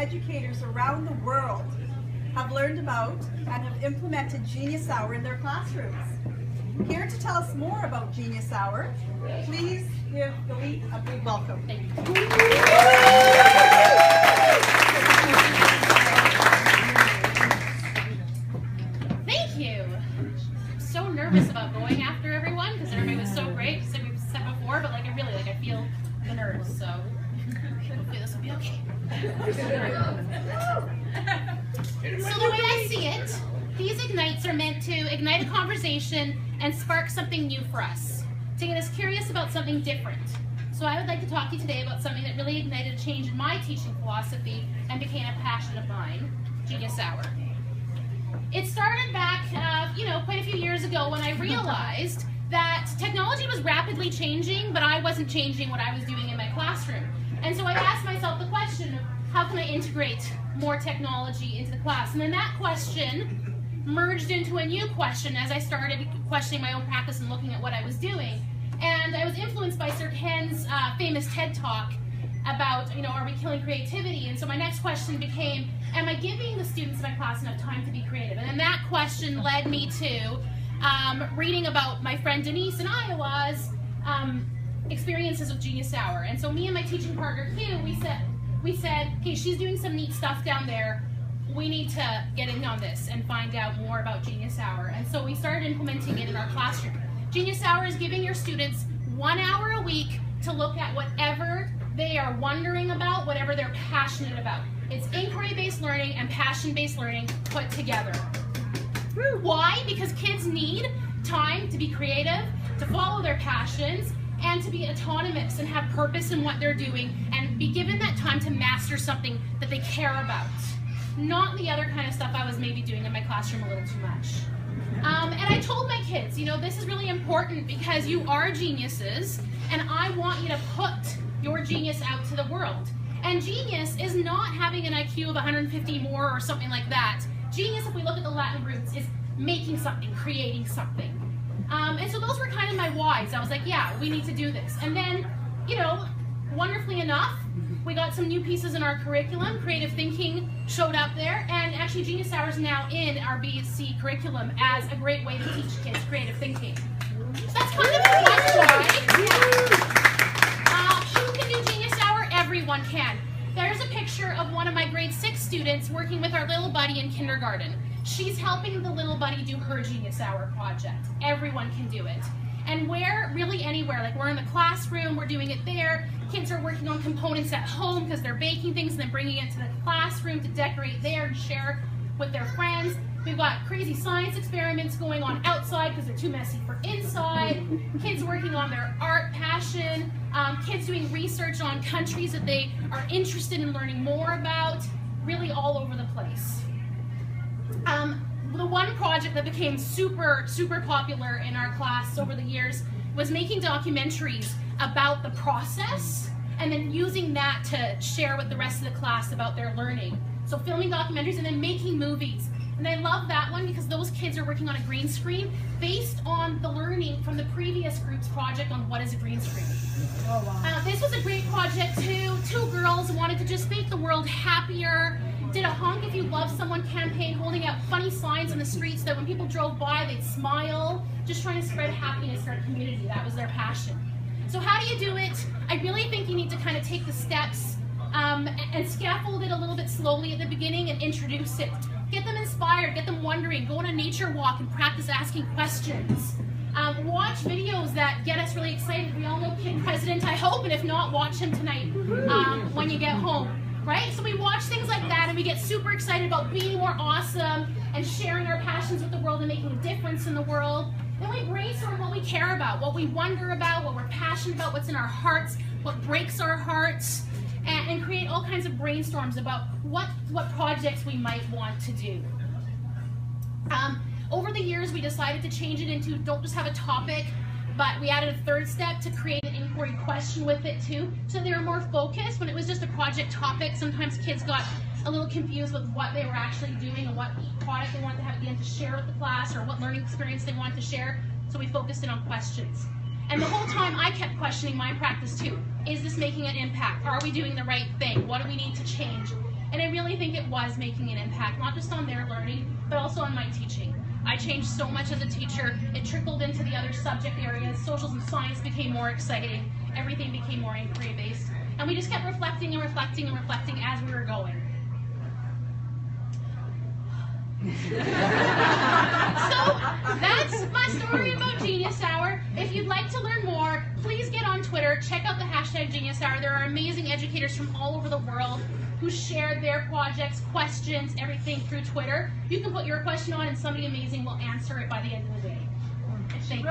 educators around the world have learned about and have implemented Genius Hour in their classrooms. Here to tell us more about Genius Hour, please give Gallit a big welcome. Thank you. Thank you. I'm so nervous about going after everyone because everybody was so great, just like we've said before, but like I feel the nerves, so hopefully this will be okay. So the way I see it, these ignites are meant to ignite a conversation and spark something new for us, to get us curious about something different. So I would like to talk to you today about something that really ignited a change in my teaching philosophy and became a passion of mine, Genius Hour. It started back, quite a few years ago when I realized that technology was rapidly changing, but I wasn't changing what I was doing in my classroom. And so I asked myself the question of how can I integrate more technology into the class? And then that question merged into a new question as I started questioning my own practice and looking at what I was doing. And I was influenced by Sir Ken's famous TED Talk about, are we killing creativity? And so my next question became, am I giving the students in my class enough time to be creative? And then that question led me to reading about my friend Denise in Iowa's experiences with Genius Hour. And so me and my teaching partner Hugh, we said, hey, she's doing some neat stuff down there. We need to get in on this and find out more about Genius Hour. And so we started implementing it in our classroom. Genius Hour is giving your students 1 hour a week to look at whatever they are wondering about, whatever they're passionate about. It's inquiry-based learning and passion-based learning put together. Why? Because kids need time to be creative, to follow their passions, and to be autonomous and have purpose in what they're doing and be given that time to master something that they care about. Not the other kind of stuff I was maybe doing in my classroom a little too much. And I told my kids, this is really important because you are geniuses and I want you to put your genius out to the world. And genius is not having an IQ of 150 more or something like that. Genius, if we look at the Latin roots, is making something, creating something. And so those were kind of my whys. I was like, yeah, we need to do this. And then, wonderfully enough, we got some new pieces in our curriculum. Creative thinking showed up there, and actually Genius Hour is now in our BSc curriculum as a great way to teach kids creative thinking. So that's kind of the one why. Who can do Genius Hour? Everyone can. There's a picture of one of my grade 6 students working with our little buddy in kindergarten. She's helping the little buddy do her Genius Hour project. Everyone can do it. And really anywhere, like we're in the classroom, we're doing it there. Kids are working on components at home because they're baking things and then bringing it to the classroom to decorate there and share with their friends. We've got crazy science experiments going on outside because they're too messy for inside. Kids working on their art passion. Kids doing research on countries that they are interested in learning more about. Really all over the place. The one project that became super, super popular in our class over the years was making documentaries about the process and then using that to share with the rest of the class about their learning. So filming documentaries and then making movies. And I love that one because those kids are working on a green screen based on the learning from the previous group's project on what is a green screen. Oh, wow. This was a great project too. 2 girls wanted to just make the world happier. Did a Honk If You Love Someone campaign, holding out funny signs on the streets so that when people drove by, they'd smile, just trying to spread happiness in our community. That was their passion. So how do you do it? I really think you need to kind of take the steps and scaffold it a little bit slowly at the beginning and introduce it. Get them inspired, get them wondering, go on a nature walk and practice asking questions. Watch videos that get us really excited. We all know Kid President, I hope, and if not, watch him tonight when you get home. Right? So we watch things like that and we get super excited about being more awesome and sharing our passions with the world and making a difference in the world. Then we brainstorm what we care about, what we wonder about, what we're passionate about, what's in our hearts, what breaks our hearts, and create all kinds of brainstorms about what projects we might want to do. Over the years, we decided to change it into don't just have a topic, but we added a 3rd step to create an inquiry question with it too, so they were more focused. When it was just a project topic, sometimes kids got a little confused with what they were actually doing and what product they wanted to have again to share with the class or what learning experience they wanted to share, so we focused in on questions. And the whole time I kept questioning my practice too. Is this making an impact? Are we doing the right thing? What do we need to change? And I really think it was making an impact, not just on their learning, but also on my teaching. I changed so much as a teacher. It trickled into the other subject areas. Socials and science became more exciting. Everything became more inquiry-based. And we just kept reflecting and reflecting and reflecting as we were going. So that's my story about Genius Hour. If you'd like to learn more, please get on Twitter. Check out the hashtag Genius Hour. There are amazing educators from all over the world who share their projects, questions, everything through Twitter. You can put your question on and somebody amazing will answer it by the end of the day. Thank you.